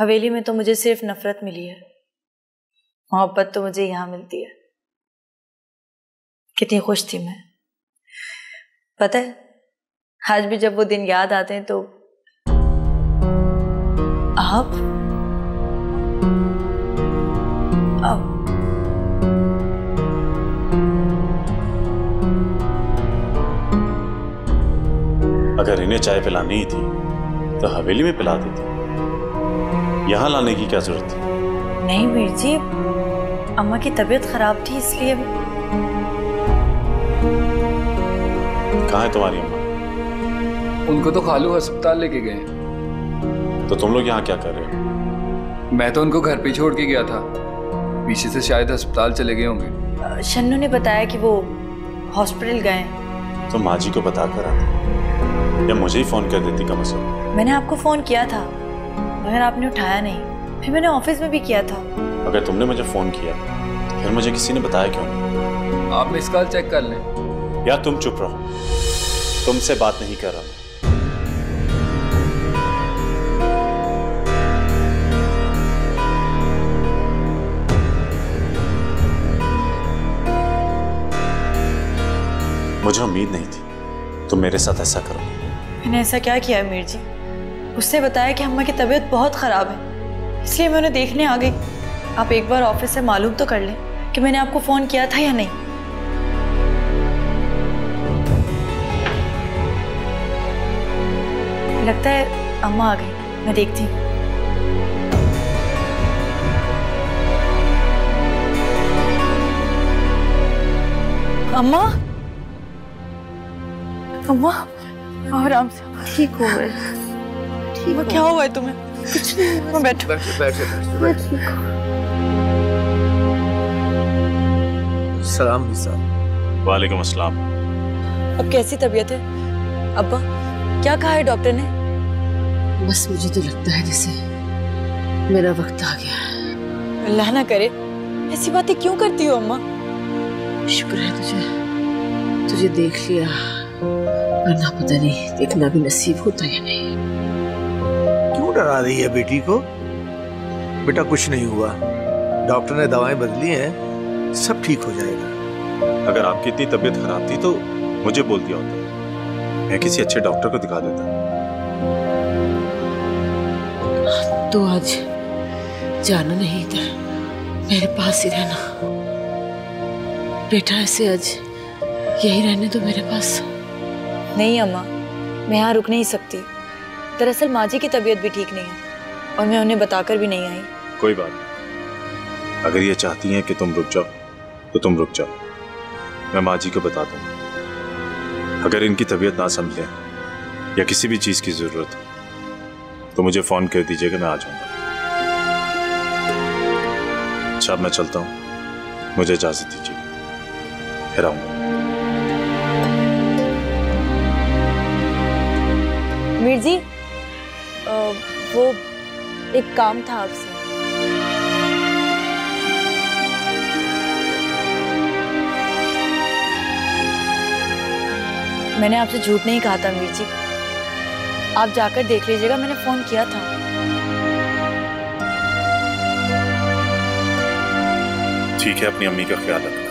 हवेली में तो मुझे सिर्फ नफरत मिली है, मोहब्बत तो मुझे यहाँ मिलती है। कितनी खुश थी मैं। पता है, आज भी जब वो दिन याद आते हैं तो आप अगर इन्हें चाय पिलानी ही थी तो हवेली में पिला देती, यहाँ लाने की क्या जरूरत थी? नहीं मीर जी, अम्मा की तबीयत खराब थी इसलिए। कहाँ है तुम्हारी अम्मा? उनको तो खालू अस्पताल लेके गए। तो तुम लोग यहाँ क्या कर रहे हो? मैं तो उनको घर पे छोड़ के गया था, पीछे से शायद अस्पताल चले गए होंगे। शन्नू ने बताया कि वो हॉस्पिटल गए। तो माँ जी को बता कर आते या मुझे ही फोन कर देती कम से कम। मैंने आपको फोन किया था मगर आपने उठाया नहीं, फिर मैंने ऑफिस में भी किया था। अगर तुमने मुझे फोन किया फिर मुझे किसी ने बताया क्यों नहीं? आप मिस कॉल चेक कर लें। या तुम चुप रहो, तुमसे बात नहीं कर रहा। मुझे उम्मीद नहीं थी तुम मेरे साथ ऐसा करोगे। मैंने ऐसा क्या किया है मीर जी? उसने बताया कि अम्मा की तबीयत बहुत खराब है, इसलिए मैं उन्हें देखने आ गई। आप एक बार ऑफिस से मालूम तो कर लें कि मैंने आपको फोन किया था या नहीं। लगता है अम्मा आ गई, मैं देखती हूँ। अम्मा, अम्मा आराम से। ठीक हो गए? ठीक हो? क्या हुआ है तुम्हें? कुछ नहीं। बैठो। मैं ठीक हूँ। सलाम निसा। वालेकुम अस्सलाम। अब कैसी तबीयत है अब्बा? क्या कहा है डॉक्टर ने? बस मुझे तो लगता है जैसे मेरा वक्त आ गया है। अल्लाह ना करे, ऐसी बातें क्यों करती हो अम्मा? शुक्र है तुझे देख लिया, वरना पता नहीं देखना भी नसीब होता या नहीं। क्यों डरा रही है बेटी को? बेटा कुछ नहीं हुआ, डॉक्टर ने दवाएं बदली हैं, सब ठीक हो जाएगा। अगर आपकी इतनी तबीयत खराब थी तो मुझे बोल दिया होता, मैं किसी अच्छे डॉक्टर को दिखा देता। तो आज जाना नहीं इधर, मेरे पास ही रहना बेटा। ऐसे आज यही रहने दो मेरे पास। नहीं अम्मा, मैं यहाँ रुक नहीं सकती। दरअसल माँ जी की तबीयत भी ठीक नहीं है और मैं उन्हें बताकर भी नहीं आई। कोई बात नहीं, अगर ये चाहती हैं कि तुम रुक जाओ तो तुम रुक जाओ, मैं माँ जी को बता दूंगा। अगर इनकी तबीयत ना समझे या किसी भी चीज़ की ज़रूरत हो तो मुझे फ़ोन कर दीजिएगा, मैं आ जाऊंगा। अच्छा, अब मैं चलता हूँ, मुझे इजाज़त दीजिए, फिर आऊँगा। मीर जी, वो एक काम था आपसे। मैंने आपसे झूठ नहीं कहा था मीर जी, आप जाकर देख लीजिएगा, मैंने फोन किया था। ठीक है, अपनी अम्मी का ख्याल रखना।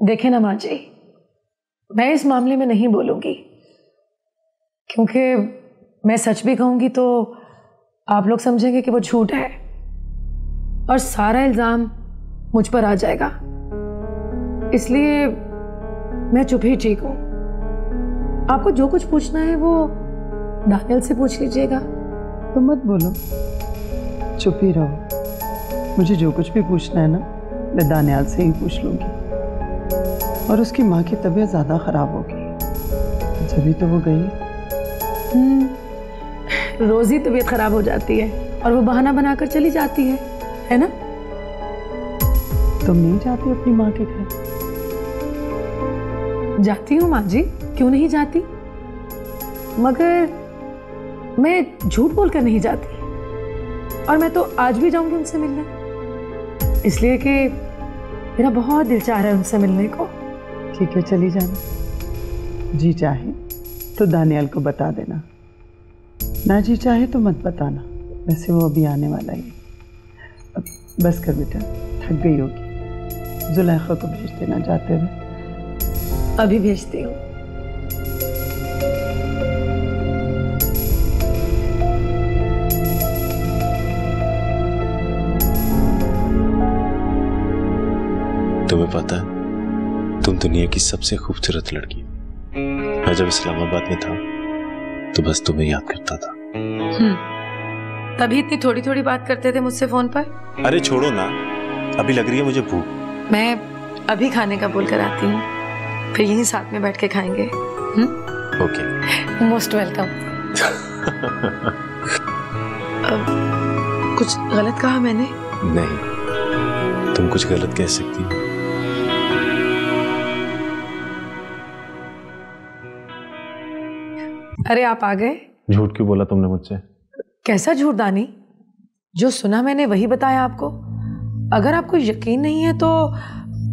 देखें ना माँ जी, मैं इस मामले में नहीं बोलूँगी, क्योंकि मैं सच भी कहूँगी तो आप लोग समझेंगे कि वो झूठ है और सारा इल्ज़ाम मुझ पर आ जाएगा। इसलिए मैं चुप ही ठीक हूँ। आपको जो कुछ पूछना है वो दानियल से पूछ लीजिएगा। तुम मत बोलो, चुप ही रहो। मुझे जो कुछ भी पूछना है ना, मैं दानियल से ही पूछ लूँगी। और उसकी माँ की तबीयत ज़्यादा ख़राब होगी, जभी तो वो गई। रोज़ ही तबीयत ख़राब हो जाती है और वो बहाना बनाकर चली जाती है ना? तुम नहीं जाती अपनी माँ के घर? जाती हूँ माँ जी, क्यों नहीं जाती, मगर मैं झूठ बोलकर नहीं जाती। और मैं तो आज भी जाऊंगी उनसे मिलने, इसलिए कि मेरा बहुत दिल चाह रहा है उनसे मिलने को। ठीक है, चली जाना। जी चाहे तो दानियाल को बता देना, ना जी चाहे तो मत बताना। वैसे वो अभी आने वाला ही। अब बस कर बेटा, थक गई होगी। जुलेखा को भेज देना जाते हुए। अभी भेजती हूँ। तुम्हें पता है, तुम दुनिया की सबसे खूबसूरत लड़की हो। मैं जब इस्लामाबाद में था तो बस तुम्हें याद करता था। तभी इतनी थोड़ी थोड़ी बात करते थे मुझसे फोन पर। अरे छोड़ो ना, अभी लग रही है मुझे भूख। मैं अभी खाने का बोल कर आती हूँ, फिर यहीं साथ में बैठ के खाएंगे। Okay, most welcome. कुछ गलत कहा मैंने? नहीं, तुम कुछ गलत कह सकती हो। अरे आप आ गए। झूठ क्यों बोला तुमने मुझसे? कैसा झूठ दानी? जो सुना मैंने वही बताया आपको। अगर आपको यकीन नहीं है तो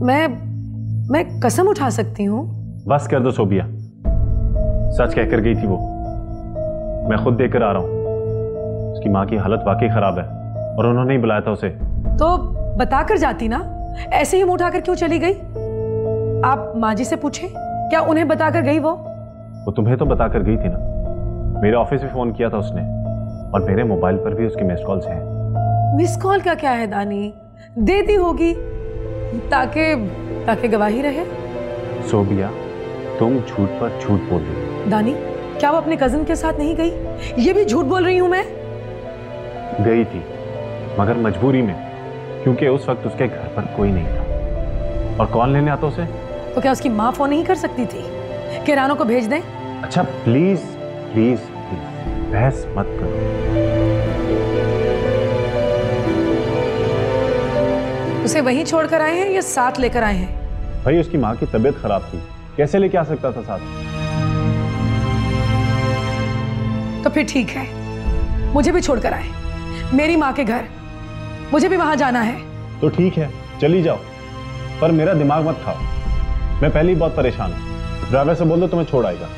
मैं कसम उठा सकती हूँ। बस कर दो सोबिया, सच कहकर गई थी वो। मैं खुद देखकर आ रहा हूँ। उसकी माँ की हालत वाकई खराब है और उन्होंने ही बुलाया था उसे। तो बताकर जाती ना, ऐसे ही मुंह उठाकर क्यों चली गई? आप माँ जी से पूछें, क्या उन्हें बताकर गई वो? वो तुम्हें तो बताकर गई थी ना। मेरे ऑफिस में फोन किया था उसने और मेरे मोबाइल पर भी उसकी मिस कॉल्स हैं। मिस कॉल का क्या है दानी, देती होगी ताकि गवाही रहे। सोबिया, तुम झूठ पर झूठ बोल रही हो। दानी, क्या वो अपने कजिन के साथ नहीं गई? ये भी झूठ बोल रही हूं मैं? गई थी, मगर मजबूरी में, क्योंकि उस वक्त उसके घर पर कोई नहीं था। और कौन लेने आता उसे? तो क्या उसकी माँ फोन नहीं कर सकती थी कि रानो को भेज दें? अच्छा प्लीज प्लीज प्लीज बहस मत करो। उसे वहीं छोड़कर आए हैं या साथ लेकर आए हैं? भाई उसकी माँ की तबीयत खराब थी, कैसे लेके आ सकता था साथ? तो फिर ठीक है, मुझे भी छोड़कर आए, मेरी माँ के घर। मुझे भी वहां जाना है। तो ठीक है, चली जाओ, पर मेरा दिमाग मत खाओ। मैं पहले ही बहुत परेशान हूँ। ड्राइवर से बोल दो तुम्हें छोड़ आएगा।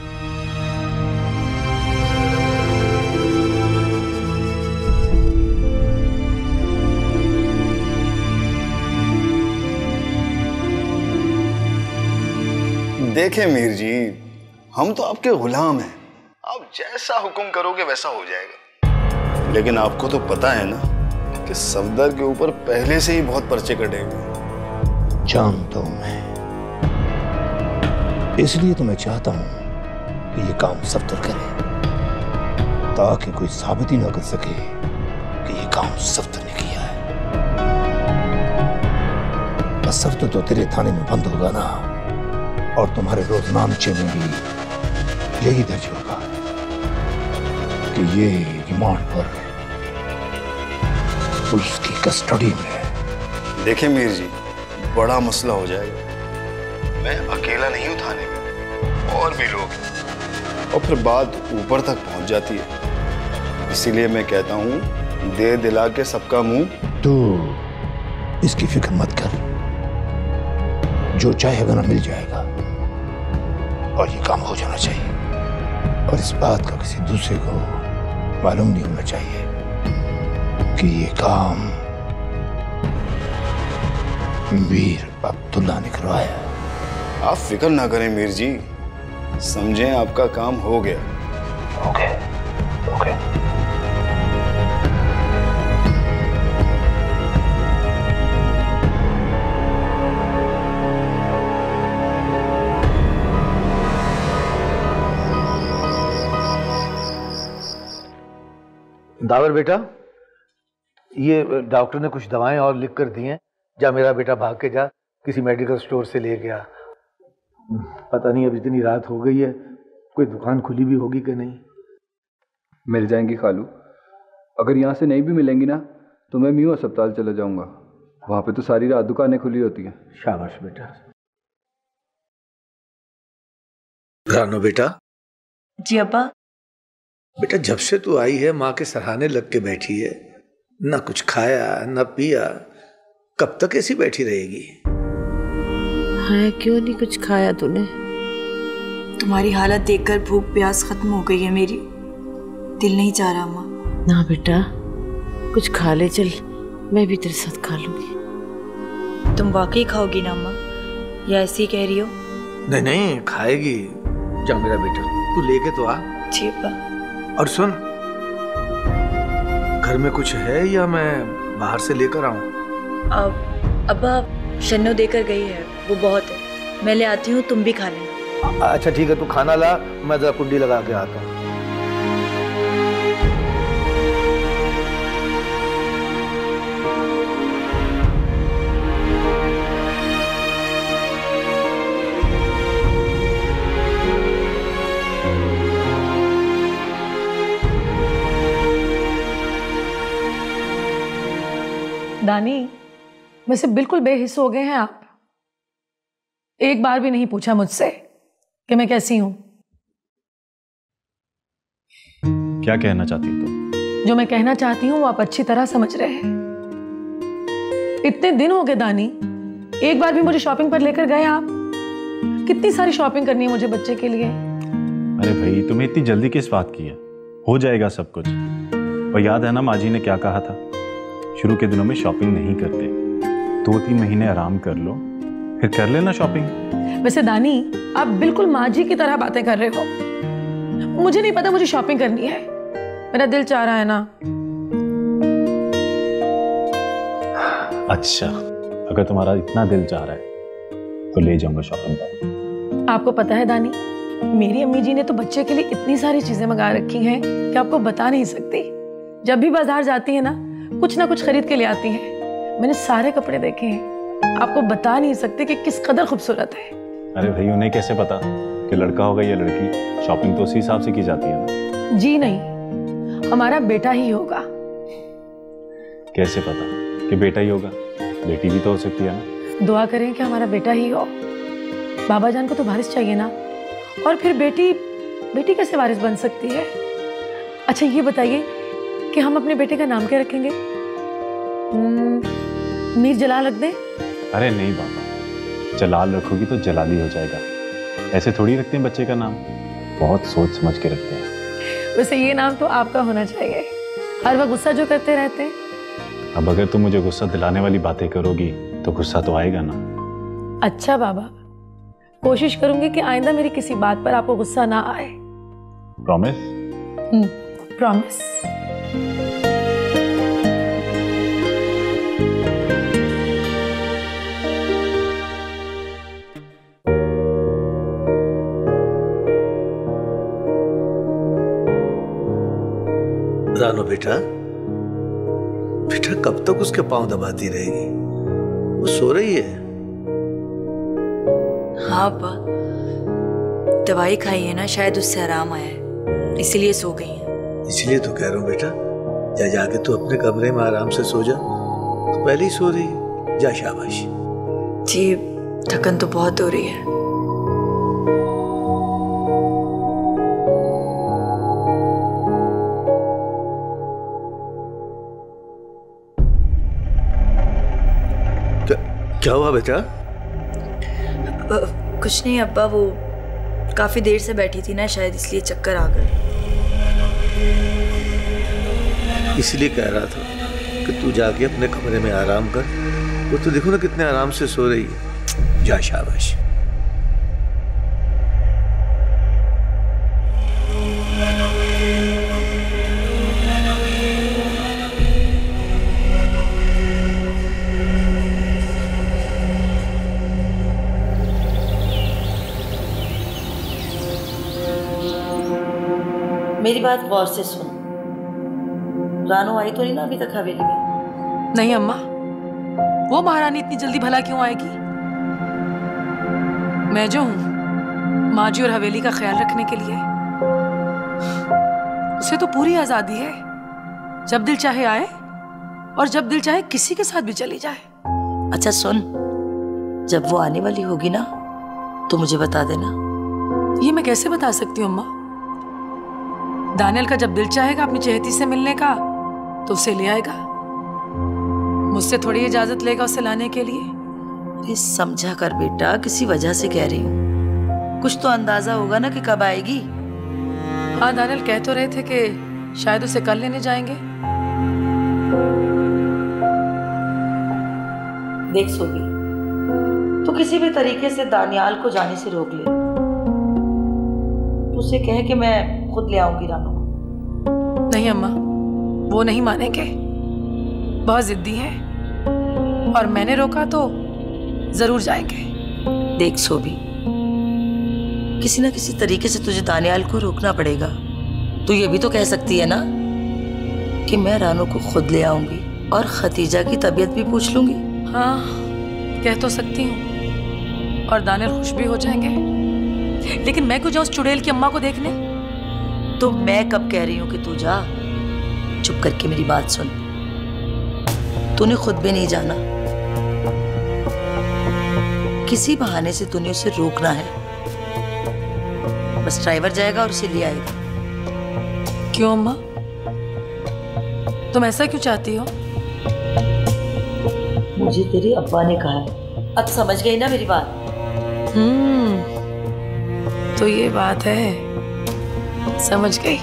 देखें मीर जी, हम तो आपके गुलाम हैं। आप जैसा हुक्म करोगे वैसा हो जाएगा। लेकिन आपको तो पता है ना कि सफदर के ऊपर पहले से ही बहुत पर्चे कटे हुए। जानता हूं मैं, इसलिए तो मैं चाहता हूं कि ये काम सफदर करे, ताकि कोई साबित ही ना कर सके कि ये काम सफदर ने किया है। बस सफदर तो तेरे थाने में बंद होगा ना, और तुम्हारे रोजनामचे में भी यही दर्ज होगा कि ये रिमांड पर पुलिस की कस्टडी में है। देखें मीर जी, बड़ा मसला हो जाएगा। मैं अकेला नहीं हूं थाने में, और भी लोग हैं, और फिर बात ऊपर तक पहुंच जाती है। इसीलिए मैं कहता हूं, दे दिला के सबका मुंह। तू इसकी फिक्र मत कर, जो चाहेगा ना मिल जाएगा, और ये काम हो जाना चाहिए। और इस बात का किसी दूसरे को मालूम नहीं होना चाहिए कि ये काम मीर अब्दुल्ला ने करवाया। आप फिक्र ना करें मीर जी, समझें आपका काम हो गया। Okay okay. दावर बेटा, ये डॉक्टर ने कुछ दवाएं और लिख कर दी हैं। जा मेरा बेटा, भाग के जा, किसी मेडिकल स्टोर से ले गया। पता नहीं अब इतनी रात हो गई है, कोई दुकान खुली भी होगी कि नहीं। मिल जाएंगी खालू। अगर यहाँ से नहीं भी मिलेंगी ना, तो मैं म्यू अस्पताल चला जाऊँगा। वहां पे तो सारी रात दुकानें खुली होती हैं। शाबाश बेटा। रानो बेटा। जी अब्बा। बेटा जब से तू आई है माँ के सराहने लग के बैठी है, ना कुछ खाया ना पिया, कब तक ऐसी बैठी रहेगी? हाँ, क्यों नहीं कुछ खाया तूने? तुम्हारी हालत देखकर भूख प्यास खत्म हो गई है मेरी, दिल नहीं चाह रहा अम्मा। ना बेटा, कुछ खा ले, चल मैं भी तेरे साथ खा लूंगी। तुम वाकई खाओगी ना अम्मा, या ऐसे ही कह रही हो? नहीं नहीं, खाएगी। जा मेरा बेटा, तू लेके तो आ। जी अब्बा। और सुन, घर में कुछ है या मैं बाहर से लेकर आऊं? अब्बा शन्नो देकर गई है, वो बहुत है, मैं ले आती हूँ, तुम भी खा लेना। अच्छा ठीक है, तू खाना ला, मैं जरा कुंडी लगा के आता हूँ। दानी, वैसे बिल्कुल बेहिस हो गए हैं आप। एक बार भी नहीं पूछा मुझसे कि मैं कैसी हूं। क्या कहना चाहती हो तुम? जो मैं कहना चाहती हूं वो आप अच्छी तरह समझ रहे हैं। इतने दिन हो गए दानी, एक बार भी मुझे शॉपिंग पर लेकर गए आप? कितनी सारी शॉपिंग करनी है मुझे बच्चे के लिए। अरे भाई, तुम्हें इतनी जल्दी किस बात की है? हो जाएगा सब कुछ। और याद है ना माँ जी ने क्या कहा था? शुरू के दिनों में शॉपिंग नहीं करते, 2-3 महीने आराम कर लो, फिर कर लेना शॉपिंग। वैसे दानी, आप बिल्कुल माँ जी की तरह बातें कर रहे हो। मुझे नहीं पता मुझे शॉपिंग करनी है, मेरा दिल चाह रहा है ना। अच्छा, अगर तुम्हारा इतना दिल चाह रहा है तो ले जाऊंगा शॉपिंग पर। आपको पता है दानी, मेरी अम्मी जी ने तो बच्चे के लिए इतनी सारी चीजें मंगा रखी हैं कि आपको बता नहीं सकती। जब भी बाजार जाती है ना कुछ खरीद के ले आती हैं। मैंने सारे कपड़े देखे हैं, आपको बता नहीं सकते कि किस कदर खूबसूरत है। अरे भाई, उन्हें कैसे पता कि लड़का होगा या लड़की? शॉपिंग तो उसी हिसाब से की जाती है ना। जी नहीं, हमारा बेटा ही होगा। कैसे पता कि बेटा ही होगा? बेटी भी तो हो सकती है ना। दुआ करें कि हमारा बेटा ही हो। बाबा जान को तो वारिस चाहिए ना, और फिर बेटी कैसे वारिस बन सकती है? अच्छा ये बताइए कि हम अपने बेटे का नाम क्या रखेंगे? मीर जलाल रख दें? अरे नहीं बाबा, जलाल रखोगी तो जलाली हो जाएगा। ऐसे थोड़ी रखते हैं बच्चे का नाम, बहुत सोच समझ के रखते हैं। वैसे ये नाम तो आपका होना चाहिए, हर वक्त गुस्सा जो करते रहते हैं। अब अगर तुम मुझे गुस्सा दिलाने वाली बातें करोगी तो गुस्सा तो आएगा ना। अच्छा बाबा, कोशिश करूंगी कि आइंदा मेरी किसी बात पर आपको गुस्सा ना आए। प्रॉमिस? प्रॉमिस। रानो बेटा, कब तक उसके पांव दबाती रहेगी? वो सो रही है। हाँ अब्बा, दवाई खाई है ना, शायद उससे आराम आया है, इसीलिए सो गई है। इसलिए तो कह रहा हूँ बेटा, जाके तू अपने कमरे में आराम से सो जा। तो पहले ही सो रही है, जा शाबाश। जी, थकन तो बहुत हो रही है। क्या हुआ बेटा? कुछ नहीं अब्बा, वो काफी देर से बैठी थी ना, शायद इसलिए चक्कर आ गए। इसलिए कह रहा था कि तू जाके अपने कमरे में आराम कर। वो तो देखो ना कितने आराम से सो रही है। जा शाबाश। मेरी बात गौर से सुन। रानू आई तो नहीं ना अभी तक हवेली में? नहीं अम्मा, वो महारानी इतनी जल्दी भला क्यों आएगी? मैं जो हूं माँ जी और हवेली का ख्याल रखने के लिए, उसे तो पूरी आजादी है। जब दिल चाहे आए और जब दिल चाहे किसी के साथ भी चली जाए। अच्छा सुन, जब वो आने वाली होगी ना तो मुझे बता देना। ये मैं कैसे बता सकती हूँ अम्मा? दानियल का जब दिल चाहेगा अपनी चहेती से मिलने का तो उसे ले आएगा, मुझसे थोड़ी इजाजत लेगा उसे लाने के लिए। अरे समझा कर बेटा, किसी वजह से कह रही हूँ, कुछ तो अंदाजा होगा ना कि कब आएगी। हाँ, दानियल कह तो रहे थे कि शायद उसे कल लेने जाएंगे। देख सोबी, तो किसी भी तरीके से दानियाल को जाने से रोक ले। उसे कहे कि मैं खुद ले आऊंगी रानू को। नहीं अम्मा, वो नहीं मानेंगे, बहुत जिद्दी है, और मैंने रोका तो जरूर जाएंगे। देख सोबी, किसी ना किसी तरीके से तुझे दानियाल को रोकना पड़ेगा। तू ये भी तो कह सकती है ना कि मैं रानू को खुद ले आऊंगी और खतीजा की तबीयत भी पूछ लूंगी। हाँ, कह तो सकती हूँ, और दानियल खुश भी हो जाएंगे। लेकिन मैं क्यों जाऊँ उस चुड़ैल की अम्मा को देखने? तो मैं कब कह रही हूँ कि तू जा। चुप करके मेरी बात सुन, तूने खुद भी नहीं जाना, किसी बहाने से तूने उसे रोकना है। बस ड्राइवर जाएगा और उसे ले आएगा। क्यों अम्मा, तुम ऐसा क्यों चाहती हो? मुझे तेरे अब्बा ने कहा है। अब समझ गई ना मेरी बात? तो ये बात है, समझ गई।